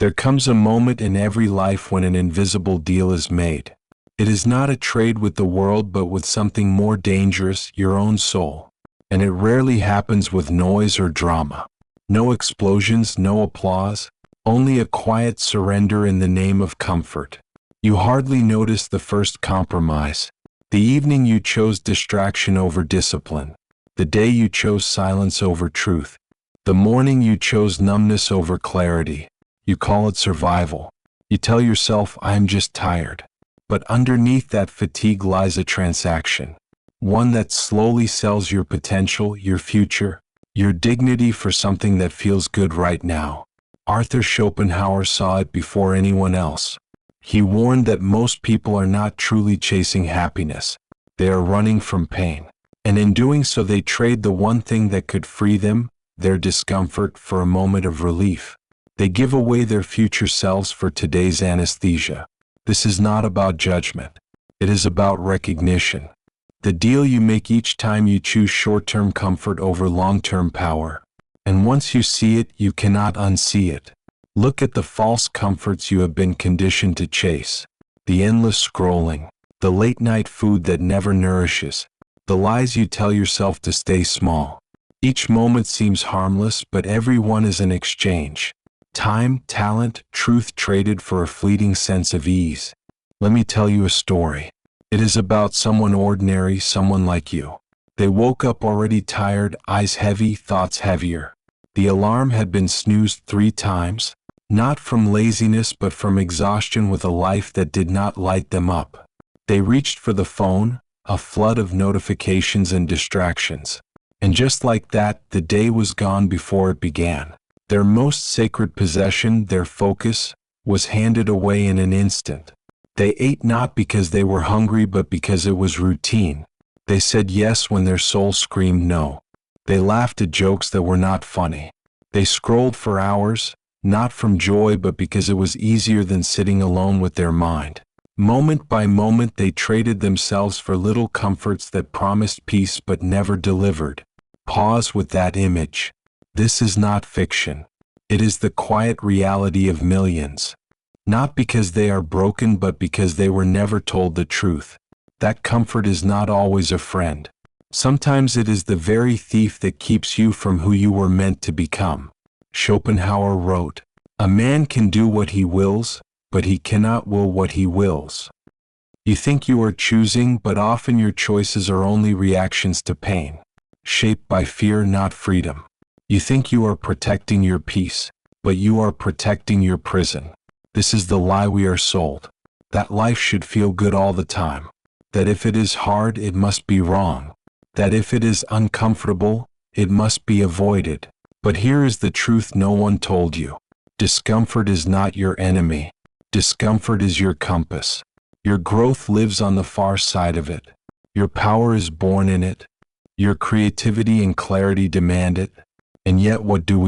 There comes a moment in every life when an invisible deal is made. It is not a trade with the world but with something more dangerous, your own soul. And it rarely happens with noise or drama. No explosions, no applause, only a quiet surrender in the name of comfort. You hardly notice the first compromise. The evening you chose distraction over discipline. The day you chose silence over truth. The morning you chose numbness over clarity. You call it survival. You tell yourself, I'm just tired. But underneath that fatigue lies a transaction. One that slowly sells your potential, your future, your dignity for something that feels good right now. Arthur Schopenhauer saw it before anyone else. He warned that most people are not truly chasing happiness. They are running from pain. And in doing so they trade the one thing that could free them, their discomfort, for a moment of relief. They give away their future selves for today's anesthesia. This is not about judgment. It is about recognition. The deal you make each time you choose short-term comfort over long-term power. And once you see it, you cannot unsee it. Look at the false comforts you have been conditioned to chase. The endless scrolling. The late-night food that never nourishes. The lies you tell yourself to stay small. Each moment seems harmless, but every one is an exchange. Time, talent, truth traded for a fleeting sense of ease. Let me tell you a story. It is about someone ordinary, someone like you. They woke up already tired, eyes heavy, thoughts heavier. The alarm had been snoozed 3 times, not from laziness but from exhaustion with a life that did not light them up. They reached for the phone, a flood of notifications and distractions. And just like that, the day was gone before it began. Their most sacred possession, their focus, was handed away in an instant. They ate not because they were hungry but because it was routine. They said yes when their soul screamed no. They laughed at jokes that were not funny. They scrolled for hours, not from joy but because it was easier than sitting alone with their mind. Moment by moment they traded themselves for little comforts that promised peace but never delivered. Pause with that image. This is not fiction. It is the quiet reality of millions. Not because they are broken but because they were never told the truth. That comfort is not always a friend. Sometimes it is the very thief that keeps you from who you were meant to become. Schopenhauer wrote, "A man can do what he wills, but he cannot will what he wills." You think you are choosing, but often your choices are only reactions to pain, shaped by fear, not freedom. You think you are protecting your peace, but you are protecting your prison. This is the lie we are sold. That life should feel good all the time. That if it is hard, it must be wrong. That if it is uncomfortable, it must be avoided. But here is the truth no one told you. Discomfort is not your enemy. Discomfort is your compass. Your growth lives on the far side of it. Your power is born in it. Your creativity and clarity demand it. And yet what do?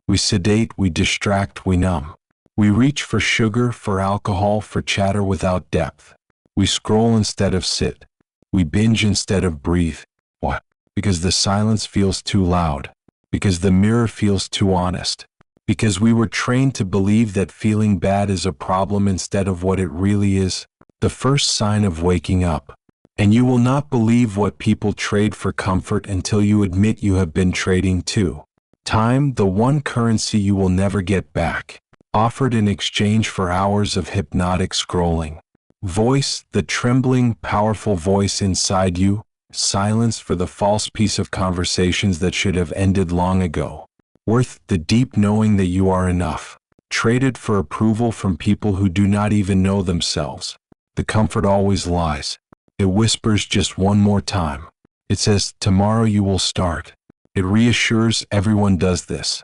We sedate, we distract, we numb. We reach for sugar, for alcohol, for chatter without depth. We scroll instead of sit. We binge instead of breathe. What? Because the silence feels too loud. Because the mirror feels too honest. Because we were trained to believe that feeling bad is a problem instead of what it really is, the first sign of waking up. And you will not believe what people trade for comfort until you admit you have been trading too. Time, the one currency you will never get back, offered in exchange for hours of hypnotic scrolling. Voice, the trembling, powerful voice inside you, silence for the false peace of conversations that should have ended long ago. Worth, the deep knowing that you are enough, traded for approval from people who do not even know themselves. The comfort always lies. It whispers just one more time. It says, tomorrow you will start. It reassures everyone does this.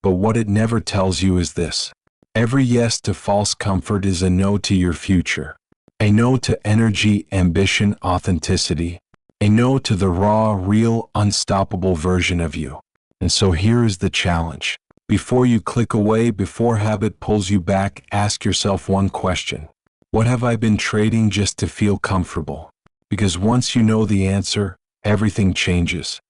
But what it never tells you is this. Every yes to false comfort is a no to your future. A no to energy, ambition, authenticity. A no to the raw, real, unstoppable version of you. And so here is the challenge. Before you click away, before habit pulls you back, ask yourself one question. What have I been trading just to feel comfortable? Because once you know the answer, everything changes.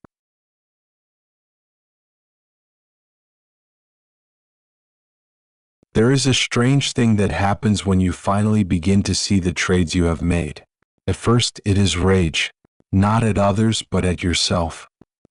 There is a strange thing that happens when you finally begin to see the trades you have made. At first, it is rage, not at others but at yourself.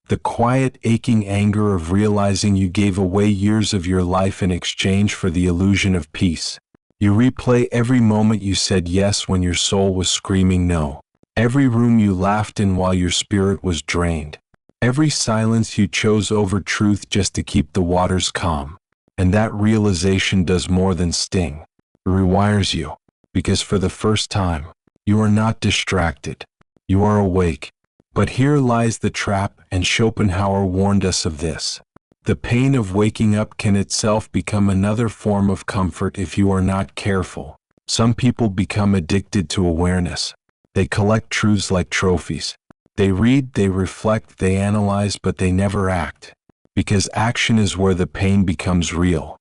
The quiet, aching anger of realizing you gave away years of your life in exchange for the illusion of peace. You replay every moment you said yes when your soul was screaming no. Every room you laughed in while your spirit was drained. Every silence you chose over truth just to keep the waters calm. And that realization does more than sting. It rewires you, because for the first time, you are not distracted. You are awake. But here lies the trap, and Schopenhauer warned us of this. The pain of waking up can itself become another form of comfort if you are not careful. Some people become addicted to awareness. They collect truths like trophies. They read, they reflect, they analyze, but they never act. Because action is where the pain becomes real.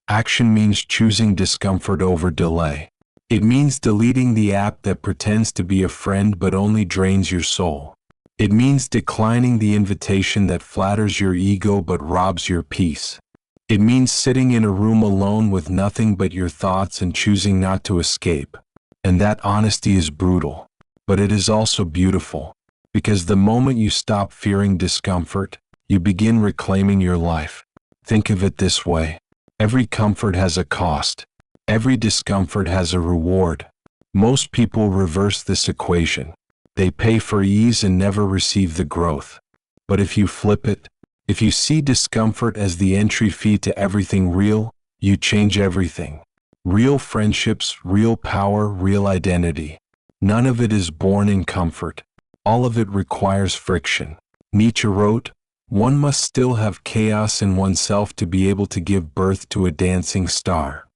Action means choosing discomfort over delay. It means deleting the app that pretends to be a friend but only drains your soul. It means declining the invitation that flatters your ego but robs your peace. It means sitting in a room alone with nothing but your thoughts and choosing not to escape. And that honesty is brutal. But it is also beautiful. Because the moment you stop fearing discomfort, you begin reclaiming your life. Think of it this way. Every comfort has a cost. Every discomfort has a reward. Most people reverse this equation. They pay for ease and never receive the growth. But if you flip it, if you see discomfort as the entry fee to everything real, you change everything. Real friendships, real power, real identity. None of it is born in comfort. All of it requires friction. Nietzsche wrote, "One must still have chaos in oneself to be able to give birth to a dancing star."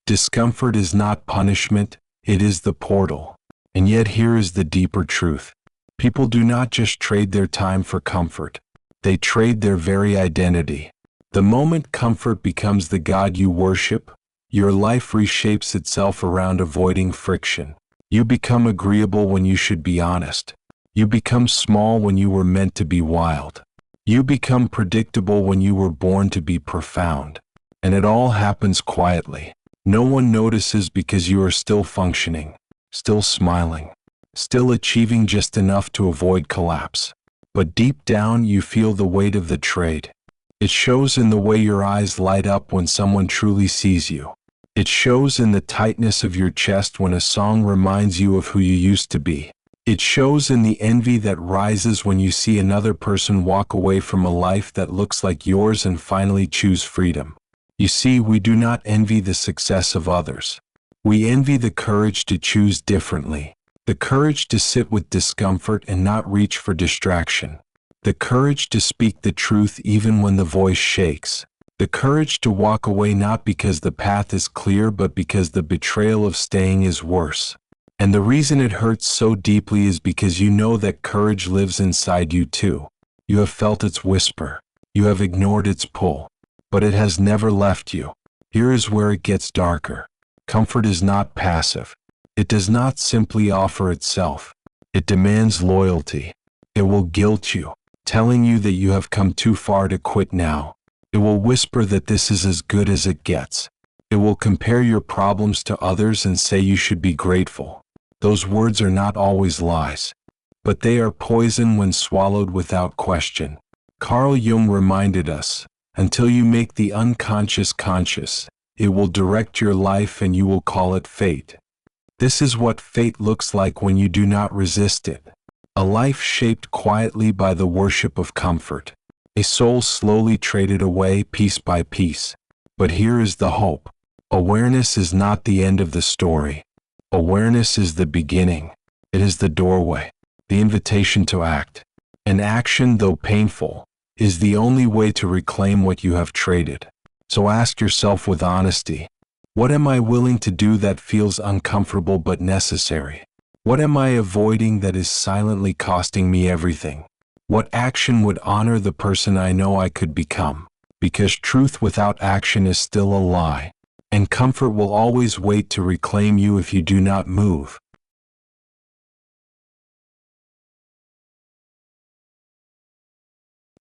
Discomfort is not punishment, it is the portal. And yet here is the deeper truth. People do not just trade their time for comfort. They trade their very identity. The moment comfort becomes the god you worship, your life reshapes itself around avoiding friction. You become agreeable when you should be honest. You become small when you were meant to be wild. You become predictable when you were born to be profound. And it all happens quietly. No one notices because you are still functioning, still smiling, still achieving just enough to avoid collapse. But deep down you feel the weight of the trade. It shows in the way your eyes light up when someone truly sees you. It shows in the tightness of your chest when a song reminds you of who you used to be. It shows in the envy that rises when you see another person walk away from a life that looks like yours and finally choose freedom. You see, we do not envy the success of others. We envy the courage to choose differently, the courage to sit with discomfort and not reach for distraction, the courage to speak the truth even when the voice shakes, the courage to walk away not because the path is clear but because the betrayal of staying is worse. And the reason it hurts so deeply is because you know that courage lives inside you too. You have felt its whisper. You have ignored its pull. But it has never left you. Here is where it gets darker. Comfort is not passive. It does not simply offer itself. It demands loyalty. It will guilt you, telling you that you have come too far to quit now. It will whisper that this is as good as it gets. It will compare your problems to others and say you should be grateful. Those words are not always lies, but they are poison when swallowed without question. Carl Jung reminded us, until you make the unconscious conscious, it will direct your life and you will call it fate. This is what fate looks like when you do not resist it. A life shaped quietly by the worship of comfort. A soul slowly traded away piece by piece. But here is the hope. Awareness is not the end of the story. Awareness is the beginning. It is the doorway, the invitation to act. And action, though painful, is the only way to reclaim what you have traded. So ask yourself with honesty, what am I willing to do that feels uncomfortable but necessary? What am I avoiding that is silently costing me everything? What action would honor the person I know I could become? Because truth without action is still a lie. And comfort will always wait to reclaim you if you do not move.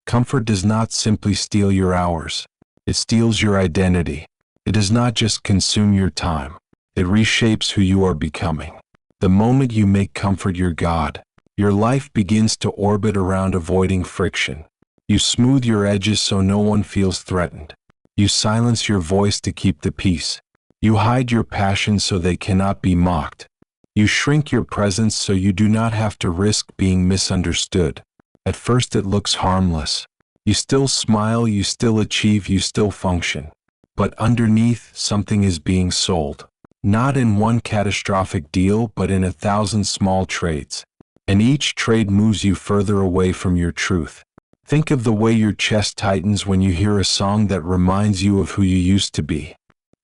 Comfort does not simply steal your hours. It steals your identity. It does not just consume your time. It reshapes who you are becoming. The moment you make comfort your God, your life begins to orbit around avoiding friction. You smooth your edges so no one feels threatened. You silence your voice to keep the peace. You hide your passions so they cannot be mocked. You shrink your presence so you do not have to risk being misunderstood. At first it looks harmless. You still smile, you still achieve, you still function. But underneath, something is being sold. Not in one catastrophic deal, but in 1,000 small trades. And each trade moves you further away from your truth. Think of the way your chest tightens when you hear a song that reminds you of who you used to be.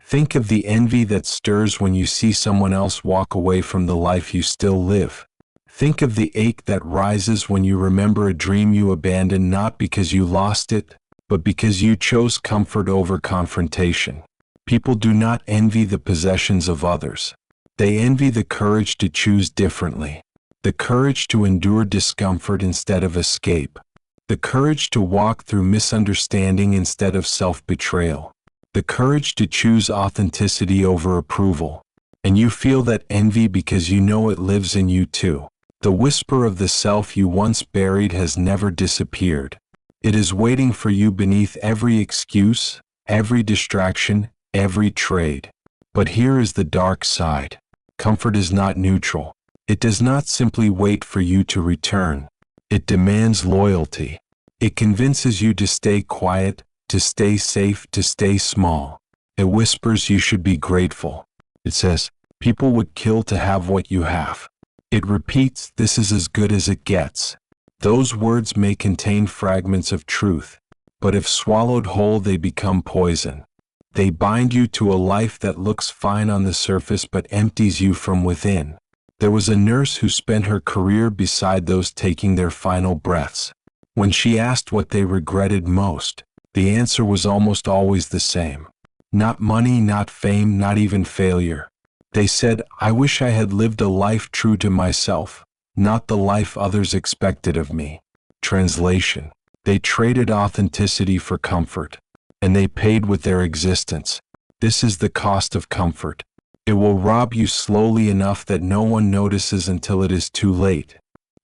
Think of the envy that stirs when you see someone else walk away from the life you still live. Think of the ache that rises when you remember a dream you abandoned not because you lost it, but because you chose comfort over confrontation. People do not envy the possessions of others. They envy the courage to choose differently, the courage to endure discomfort instead of escape, the courage to walk through misunderstanding instead of self-betrayal, the courage to choose authenticity over approval. And you feel that envy because you know it lives in you too. The whisper of the self you once buried has never disappeared. It is waiting for you beneath every excuse, every distraction, every trade. But here is the dark side. Comfort is not neutral. It does not simply wait for you to return. It demands loyalty. It convinces you to stay quiet, to stay safe, to stay small. It whispers you should be grateful. It says, people would kill to have what you have. It repeats, this is as good as it gets. Those words may contain fragments of truth, but if swallowed whole they become poison. They bind you to a life that looks fine on the surface but empties you from within. There was a nurse who spent her career beside those taking their final breaths. When she asked what they regretted most, the answer was almost always the same. Not money, not fame, not even failure. They said, I wish I had lived a life true to myself, not the life others expected of me. Translation: they traded authenticity for comfort, and they paid with their existence. This is the cost of comfort. It will rob you slowly enough that no one notices until it is too late.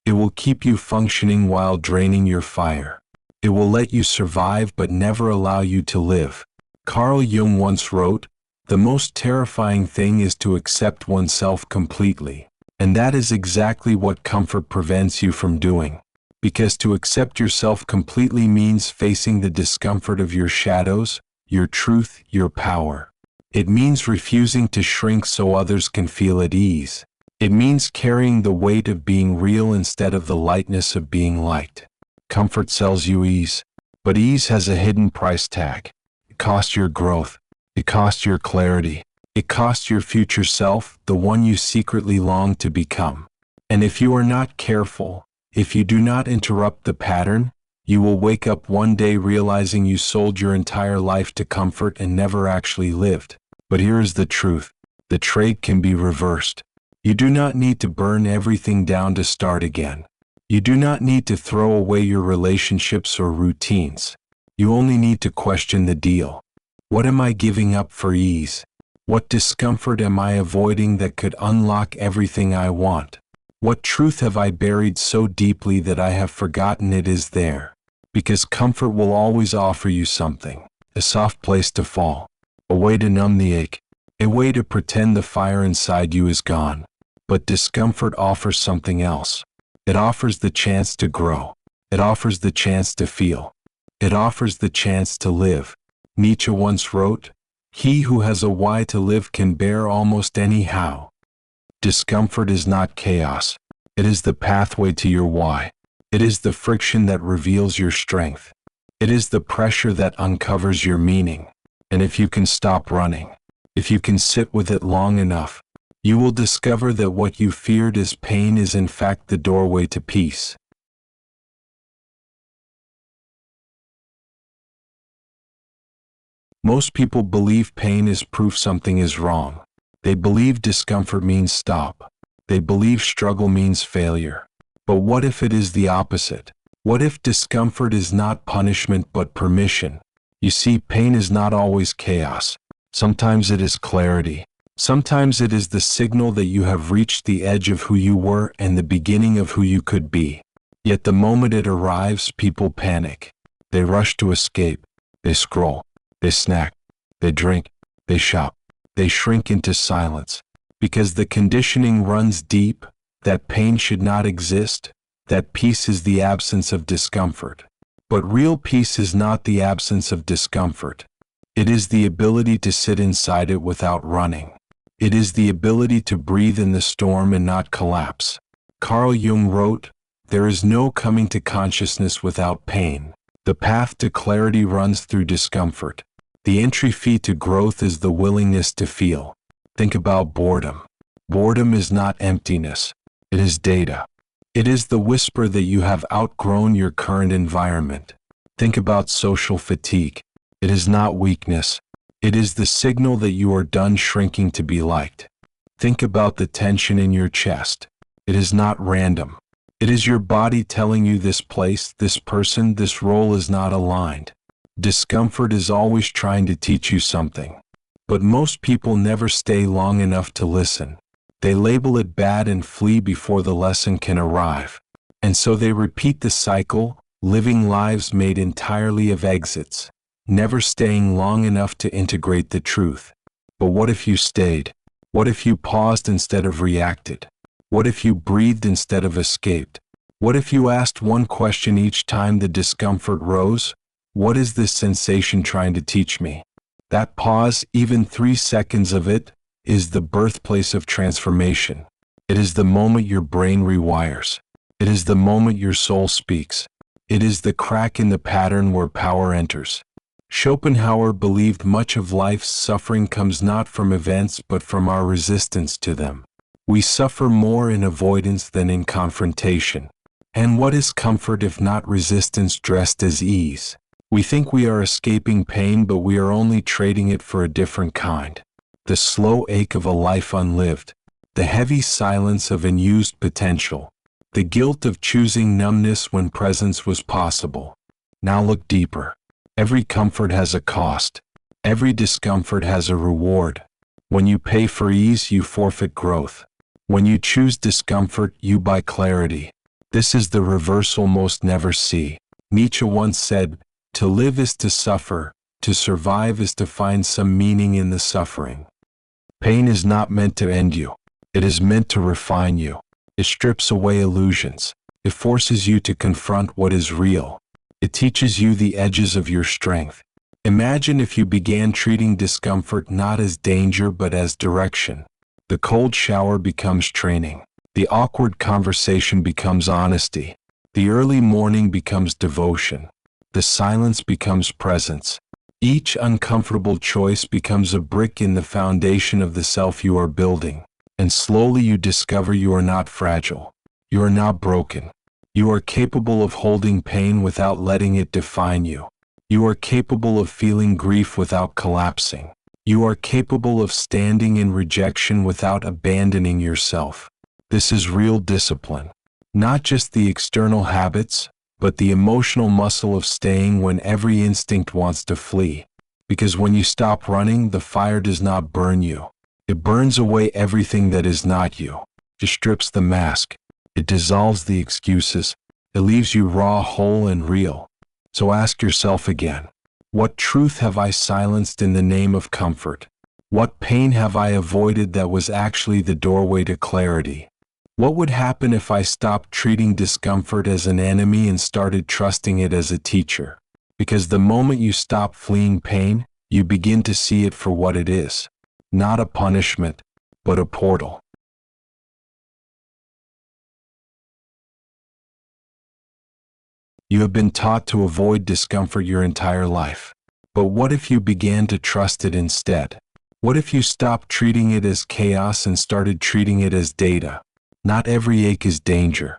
It will keep you functioning while draining your fire. It will let you survive but never allow you to live. Carl Jung once wrote, the most terrifying thing is to accept oneself completely. And that is exactly what comfort prevents you from doing. Because to accept yourself completely means facing the discomfort of your shadows, your truth, your power. It means refusing to shrink so others can feel at ease. It means carrying the weight of being real instead of the lightness of being light. Comfort sells you ease, but ease has a hidden price tag. It costs your growth. It costs your clarity. It costs your future self, the one you secretly long to become. And if you are not careful, if you do not interrupt the pattern, you will wake up one day realizing you sold your entire life to comfort and never actually lived. But here is the truth. The trade can be reversed. You do not need to burn everything down to start again. You do not need to throw away your relationships or routines. You only need to question the deal. What am I giving up for ease? What discomfort am I avoiding that could unlock everything I want? What truth have I buried so deeply that I have forgotten it is there? Because comfort will always offer you something, a soft place to fall, a way to numb the ache, a way to pretend the fire inside you is gone. But discomfort offers something else. It offers the chance to grow. It offers the chance to feel. It offers the chance to live. Nietzsche once wrote, he who has a why to live can bear almost any how. Discomfort is not chaos. It is the pathway to your why. It is the friction that reveals your strength. It is the pressure that uncovers your meaning. And if you can stop running, if you can sit with it long enough, you will discover that what you feared as pain is in fact the doorway to peace. Most people believe pain is proof something is wrong. They believe discomfort means stop. They believe struggle means failure. But what if it is the opposite? What if discomfort is not punishment but permission? You see, pain is not always chaos. Sometimes it is clarity. Sometimes it is the signal that you have reached the edge of who you were and the beginning of who you could be. Yet the moment it arrives, people panic. They rush to escape. They scroll. They snack. They drink. They shop. They shrink into silence. Because the conditioning runs deep, that pain should not exist, that peace is the absence of discomfort. But real peace is not the absence of discomfort. It is the ability to sit inside it without running. It is the ability to breathe in the storm and not collapse. Carl Jung wrote, "There is no coming to consciousness without pain. The path to clarity runs through discomfort. The entry fee to growth is the willingness to feel." Think about boredom. Boredom is not emptiness. It is data. It is the whisper that you have outgrown your current environment. Think about social fatigue. It is not weakness. It is the signal that you are done shrinking to be liked. Think about the tension in your chest. It is not random. It is your body telling you this place, this person, this role is not aligned. Discomfort is always trying to teach you something. But most people never stay long enough to listen. They label it bad and flee before the lesson can arrive. And so they repeat the cycle, living lives made entirely of exits, never staying long enough to integrate the truth. But what if you stayed? What if you paused instead of reacted? What if you breathed instead of escaped? What if you asked one question each time the discomfort rose? What is this sensation trying to teach me? That pause, even 3 seconds of it, is the birthplace of transformation. It is the moment your brain rewires. It is the moment your soul speaks. It is the crack in the pattern where power enters. Schopenhauer believed much of life's suffering comes not from events but from our resistance to them. We suffer more in avoidance than in confrontation. And what is comfort if not resistance dressed as ease? We think we are escaping pain, but we are only trading it for a different kind. The slow ache of a life unlived, the heavy silence of unused potential, the guilt of choosing numbness when presence was possible. Now look deeper. Every comfort has a cost. Every discomfort has a reward. When you pay for ease, you forfeit growth. When you choose discomfort, you buy clarity. This is the reversal most never see. Nietzsche once said, "To live is to suffer, to survive is to find some meaning in the suffering." Pain is not meant to end you. It is meant to refine you. It strips away illusions. It forces you to confront what is real. It teaches you the edges of your strength. Imagine if you began treating discomfort not as danger but as direction. The cold shower becomes training. The awkward conversation becomes honesty. The early morning becomes devotion. The silence becomes presence. Each uncomfortable choice becomes a brick in the foundation of the self you are building. And slowly you discover you are not fragile. You are not broken. You are capable of holding pain without letting it define you. You are capable of feeling grief without collapsing. You are capable of standing in rejection without abandoning yourself. This is real discipline. Not just the external habits, but the emotional muscle of staying when every instinct wants to flee. Because when you stop running, the fire does not burn you. It burns away everything that is not you. It strips the mask. It dissolves the excuses. It leaves you raw, whole, and real. So ask yourself again, what truth have I silenced in the name of comfort? What pain have I avoided that was actually the doorway to clarity? What would happen if I stopped treating discomfort as an enemy and started trusting it as a teacher? Because the moment you stop fleeing pain, you begin to see it for what it is. Not a punishment, but a portal. You have been taught to avoid discomfort your entire life. But what if you began to trust it instead? What if you stopped treating it as chaos and started treating it as data? Not every ache is danger.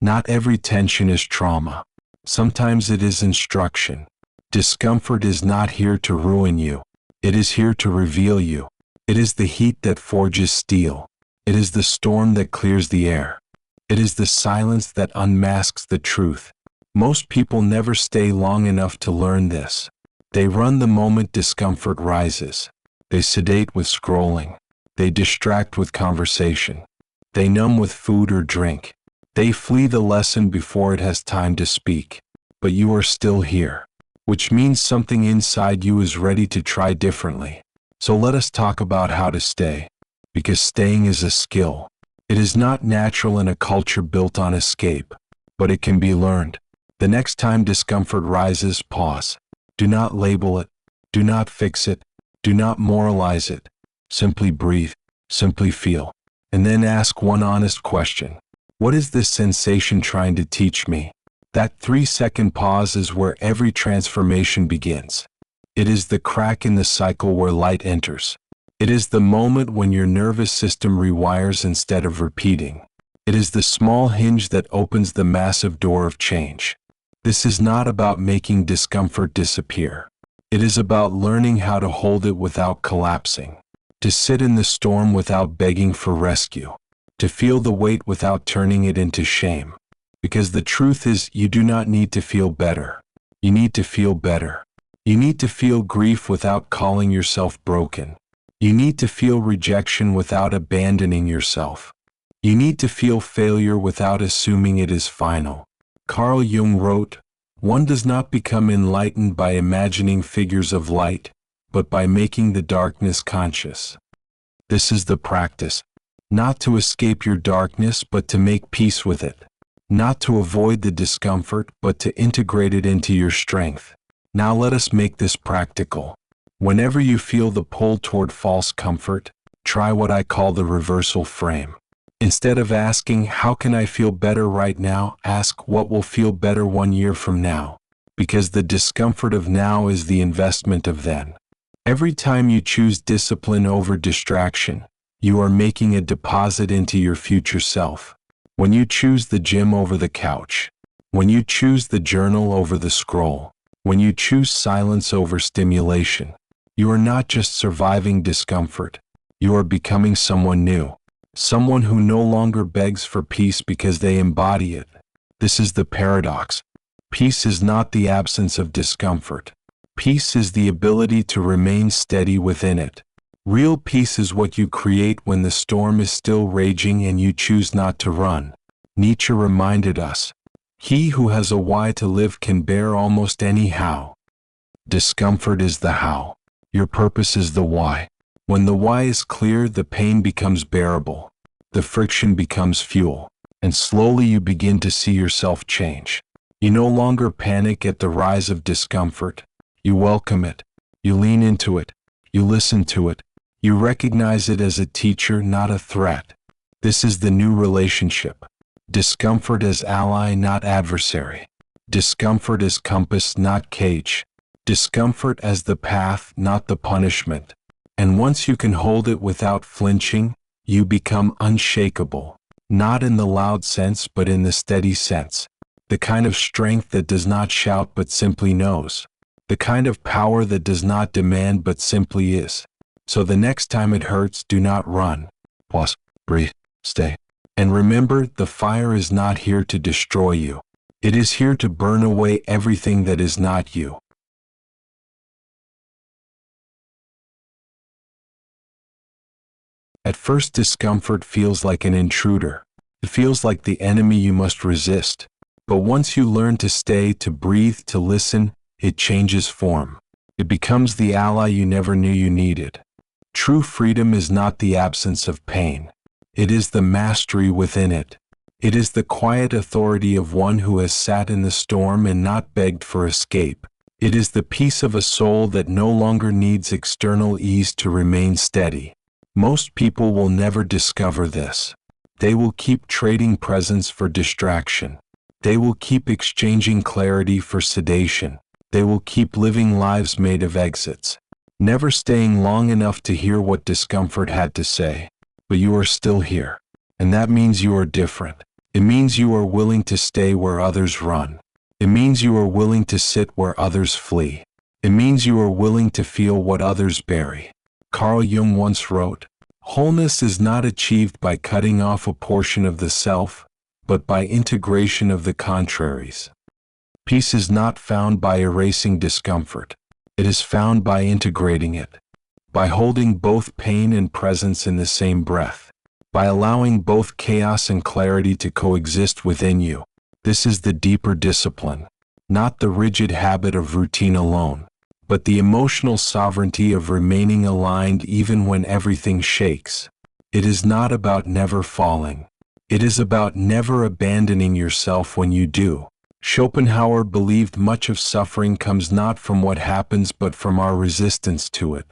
Not every tension is trauma. Sometimes it is instruction. Discomfort is not here to ruin you. It is here to reveal you. It is the heat that forges steel. It is the storm that clears the air. It is the silence that unmasks the truth. Most people never stay long enough to learn this. They run the moment discomfort rises. They sedate with scrolling. They distract with conversation. They numb with food or drink. They flee the lesson before it has time to speak. But you are still here, which means something inside you is ready to try differently. So let us talk about how to stay, because staying is a skill. It is not natural in a culture built on escape, but it can be learned. The next time discomfort rises, pause. Do not label it. Do not fix it. Do not moralize it. Simply breathe, simply feel, and then ask one honest question. What is this sensation trying to teach me? That 3-second pause is where every transformation begins. It is the crack in the cycle where light enters. It is the moment when your nervous system rewires instead of repeating. It is the small hinge that opens the massive door of change. This is not about making discomfort disappear. It is about learning how to hold it without collapsing, to sit in the storm without begging for rescue, to feel the weight without turning it into shame. Because the truth is, you do not need to feel better. You need to feel better. You need to feel grief without calling yourself broken. You need to feel rejection without abandoning yourself. You need to feel failure without assuming it is final. Carl Jung wrote, "One does not become enlightened by imagining figures of light, but by making the darkness conscious." This is the practice. Not to escape your darkness, but to make peace with it. Not to avoid the discomfort, but to integrate it into your strength. Now let us make this practical. Whenever you feel the pull toward false comfort, try what I call the reversal frame. Instead of asking, "How can I feel better right now?" ask, "What will feel better 1 year from now?" Because the discomfort of now is the investment of then. Every time you choose discipline over distraction, you are making a deposit into your future self. When you choose the gym over the couch, when you choose the journal over the scroll, when you choose silence over stimulation, you are not just surviving discomfort, you are becoming someone new. Someone who no longer begs for peace because they embody it. This is the paradox. Peace is not the absence of discomfort. Peace is the ability to remain steady within it. Real peace is what you create when the storm is still raging and you choose not to run. Nietzsche reminded us, "He who has a why to live can bear almost any how." Discomfort is the how. Your purpose is the why. When the why is clear, the pain becomes bearable. The friction becomes fuel. And slowly you begin to see yourself change. You no longer panic at the rise of discomfort. You welcome it. You lean into it. You listen to it. You recognize it as a teacher, not a threat. This is the new relationship. Discomfort as ally, not adversary. Discomfort as compass, not cage. Discomfort as the path, not the punishment. And once you can hold it without flinching, you become unshakable. Not in the loud sense, but in the steady sense. The kind of strength that does not shout but simply knows. The kind of power that does not demand but simply is. So the next time it hurts, do not run. Pause, breathe, stay. And remember, the fire is not here to destroy you. It is here to burn away everything that is not you. At first, discomfort feels like an intruder. It feels like the enemy you must resist. But once you learn to stay, to breathe, to listen, it changes form. It becomes the ally you never knew you needed. True freedom is not the absence of pain. It is the mastery within it. It is the quiet authority of one who has sat in the storm and not begged for escape. It is the peace of a soul that no longer needs external ease to remain steady. Most people will never discover this. They will keep trading presence for distraction. They will keep exchanging clarity for sedation. They will keep living lives made of exits, never staying long enough to hear what discomfort had to say. But you are still here, and that means you are different. It means you are willing to stay where others run. It means you are willing to sit where others flee. It means you are willing to feel what others bury. Carl Jung once wrote, "Wholeness is not achieved by cutting off a portion of the self, but by integration of the contraries." Peace is not found by erasing discomfort. It is found by integrating it. by holding both pain and presence in the same breath, by allowing both chaos and clarity to coexist within you. This is the deeper discipline, not the rigid habit of routine alone, but the emotional sovereignty of remaining aligned even when everything shakes. It is not about never falling. It is about never abandoning yourself when you do. Schopenhauer believed much of suffering comes not from what happens but from our resistance to it.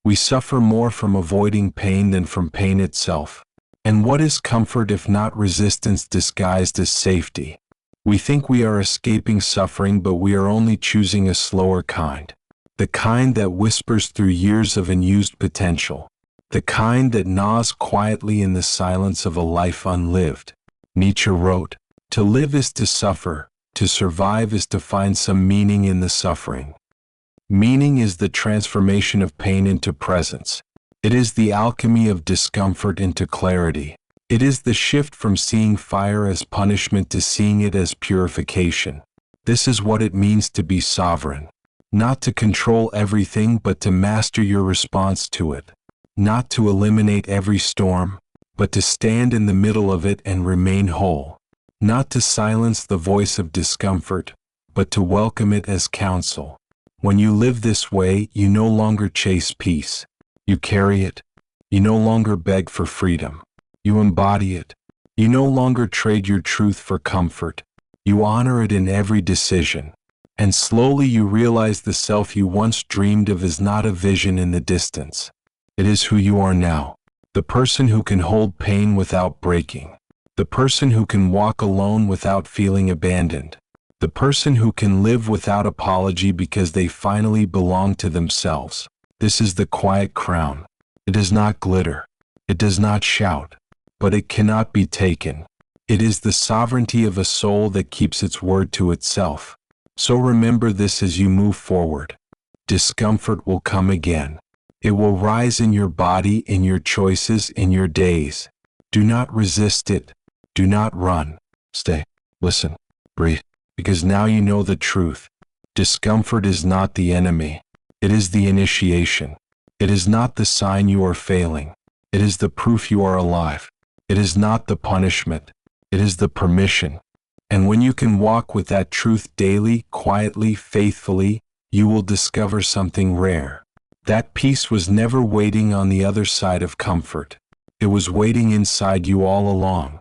We suffer more from avoiding pain than from pain itself. And what is comfort if not resistance disguised as safety? We think we are escaping suffering, but we are only choosing a slower kind. The kind that whispers through years of unused potential. The kind that gnaws quietly in the silence of a life unlived. Nietzsche wrote, "To live is to suffer, to survive is to find some meaning in the suffering." Meaning is the transformation of pain into presence. It is the alchemy of discomfort into clarity. It is the shift from seeing fire as punishment to seeing it as purification. This is what it means to be sovereign. Not to control everything, but to master your response to it. Not to eliminate every storm, but to stand in the middle of it and remain whole. Not to silence the voice of discomfort, but to welcome it as counsel. When you live this way, you no longer chase peace. You carry it. You no longer beg for freedom. You embody it. You no longer trade your truth for comfort. You honor it in every decision. And slowly you realize the self you once dreamed of is not a vision in the distance. It is who you are now. The person who can hold pain without breaking. The person who can walk alone without feeling abandoned. The person who can live without apology because they finally belong to themselves. This is the quiet crown. It does not glitter. It does not shout. But it cannot be taken. It is the sovereignty of a soul that keeps its word to itself. So remember this as you move forward. Discomfort will come again. It will rise in your body, in your choices, in your days. Do not resist it. Do not run. Stay. Listen. Breathe. Because now you know the truth. Discomfort is not the enemy. It is the initiation. It is not the sign you are failing. It is the proof you are alive. It is not the punishment. It is the permission. And when you can walk with that truth daily, quietly, faithfully, you will discover something rare. That peace was never waiting on the other side of comfort. It was waiting inside you all along.